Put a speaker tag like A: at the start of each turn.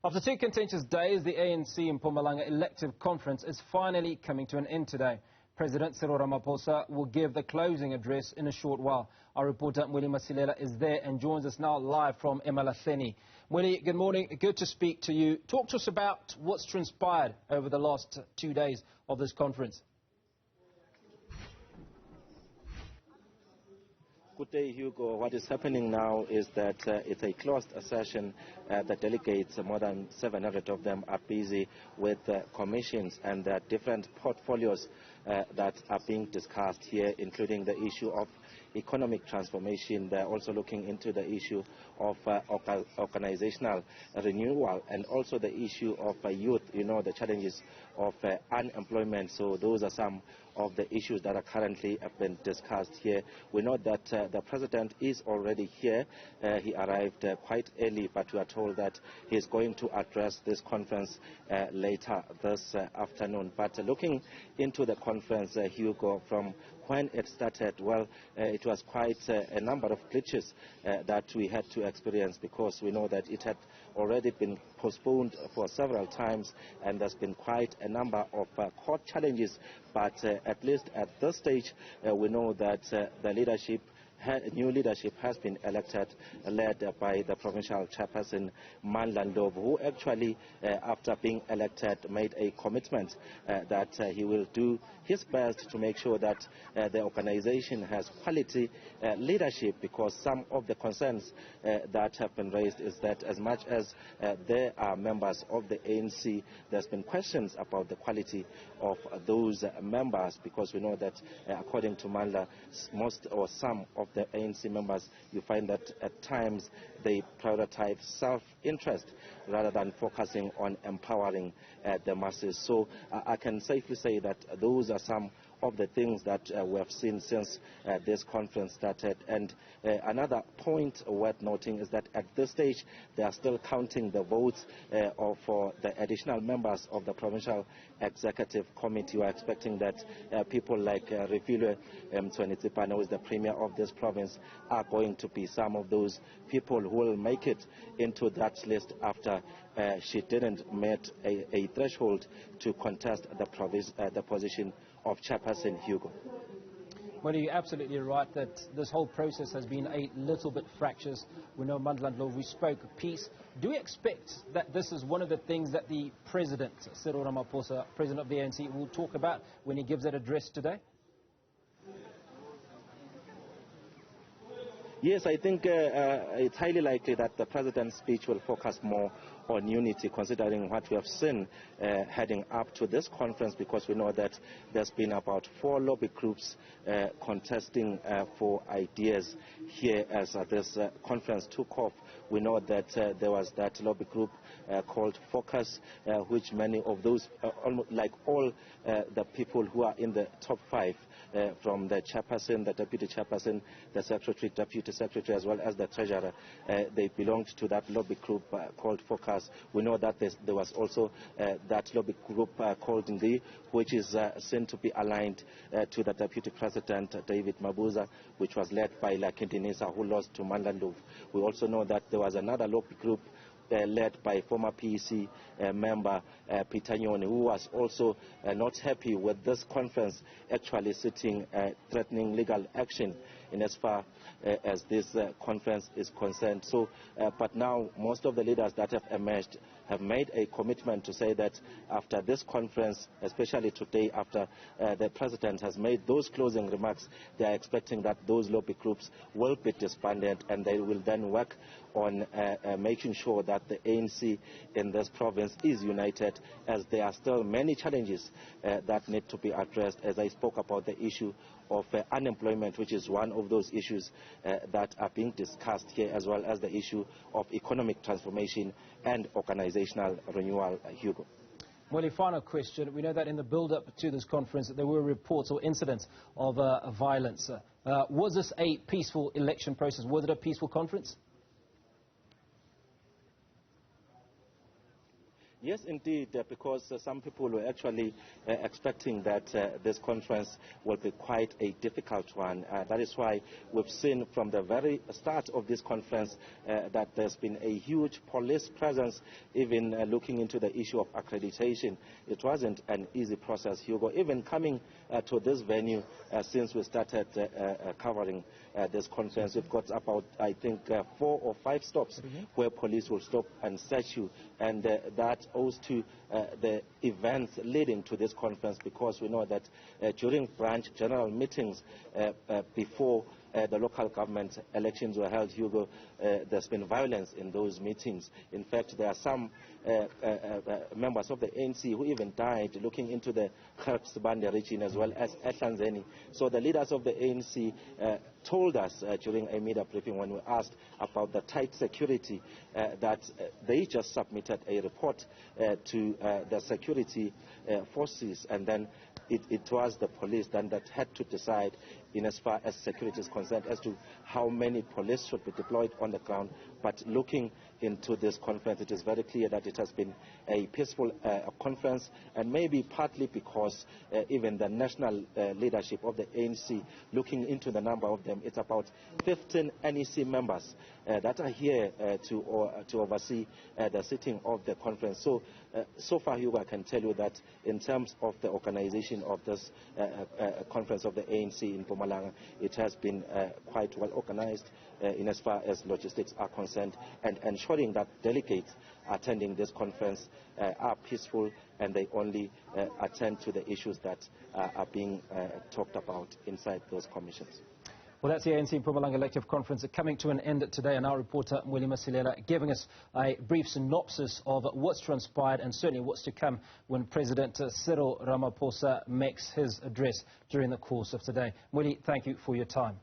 A: After 2 contentious days, the ANC Mpumalanga elective conference is finally coming to an end today. President Cyril Ramaphosa will give the closing address in a short while. Our reporter Mweli Masilela is there and joins us now live from Emalahleni. Mweli, good morning. Good to speak to you. Talk to us about what's transpired over the last 2 days of this conference.
B: Good day, Hugo. What is happening now is that it's a closed session. The delegates, more than 700 of them, are busy with commissions and different portfolios that are being discussed here, including the issue of economic transformation. They're also looking into the issue of organizational renewal and also the issue of youth, the challenges of unemployment. So those are some of the issues that are currently being discussed here. We know that the president is already here. He arrived quite early, but we are told that he is going to address this conference later this afternoon. But looking into the conference, Hugo, from when it started, well, it was quite a number of glitches that we had to experience, because we know that it had already been postponed for several times, and there's been quite a number of court challenges. But at least at this stage, we know that the new leadership has been elected, led by the provincial chairperson Mandla Ndlovu, who actually, after being elected, made a commitment that he will do his best to make sure that the organization has quality leadership, because some of the concerns that have been raised is that as much as there are members of the ANC, there's been questions about the quality of those members, because we know that according to Mandla, most or some of the ANC members, you find that at times they prioritize self-interest rather than focusing on empowering the masses. So I can safely say that those are some of the things that we have seen since this conference started. And another point worth noting is that at this stage, they are still counting the votes for the additional members of the Provincial Executive Committee. We are expecting that people like Refilwe Mtsweni-Tsipane, who is the Premier of this province, are going to be some of those people who will make it into that list after she didn't meet a threshold to contest the position of chairperson, Hugo.
A: Well, you're absolutely right that this whole process has been a little bit fractious. We know Mandla Ndlovu, we spoke peace. Do we expect that this is one of the things that the President, Cyril Ramaphosa, President of the ANC, will talk about when he gives that address today?
B: Yes, I think it's highly likely that the President's speech will focus more on unity, considering what we have seen heading up to this conference, because we know that there's been about 4 lobby groups contesting for ideas here as this conference took off. We know that there was that lobby group called Focus, which many of those, like all the people who are in the top 5, from the chairperson, the deputy chairperson, the secretary, deputy secretary, as well as the treasurer, they belonged to that lobby group called Focus. We know that there was also that lobby group called Ndi, which is seen to be aligned to the deputy president, David Mabuza, which was led by Lakindi Nisa, who lost to Mandla Ndlovu. We also know that there was another lobby group led by former PEC member Peter Nyoni, who was also not happy with this conference actually sitting threatening legal action in as far as this conference is concerned. So, but now most of the leaders that have emerged have made a commitment to say that after this conference, especially today, after the president has made those closing remarks, they are expecting that those lobby groups will be disbanded, and they will then work on making sure that the ANC in this province is united, as there are still many challenges that need to be addressed. As I spoke about the issue of unemployment, which is one of those issues that are being discussed here, as well as the issue of economic transformation and organizational renewal, Hugo.
A: Well, a final question. We know that in the build-up to this conference, there were reports or incidents of violence. Was this a peaceful election process? Was it a peaceful conference?
B: Yes, indeed, because some people were actually expecting that this conference will be quite a difficult one. That is why we've seen from the very start of this conference that there's been a huge police presence, even looking into the issue of accreditation. It wasn't an easy process, Hugo. Even coming to this venue, since we started covering this conference, we've got about, I think, 4 or 5 stops where police will stop and search you, and that owes to the events leading to this conference, because we know that during branch general meetings before the local government elections were held, Hugo, there's been violence in those meetings. In fact, there are some members of the ANC who even died looking into the Kharpsbande region as well as Ehlanzeni. So the leaders of the ANC told us during a media briefing when we asked about the tight security that they just submitted a report to the security forces, and then it was the police then that had to decide, in as far as security is concerned, as to how many police should be deployed on the ground. But looking into this conference, it is very clear that it has been a peaceful conference, and maybe partly because even the national leadership of the ANC, looking into the number of them, it's about 15 NEC members that are here to oversee the sitting of the conference. So far, Hugo, I can tell you that in terms of the organization of this conference of the ANC in Mpumalanga, it has been quite well organized in as far as logistics are concerned, and ensuring that delegates attending this conference are peaceful and they only attend to the issues that are being talked about inside those commissions.
A: Well, that's the ANC Mpumalanga elective conference coming to an end today, and our reporter Masilela giving us a brief synopsis of what's transpired and certainly what's to come when President Cyril Ramaphosa makes his address during the course of today. Mwili, thank you for your time.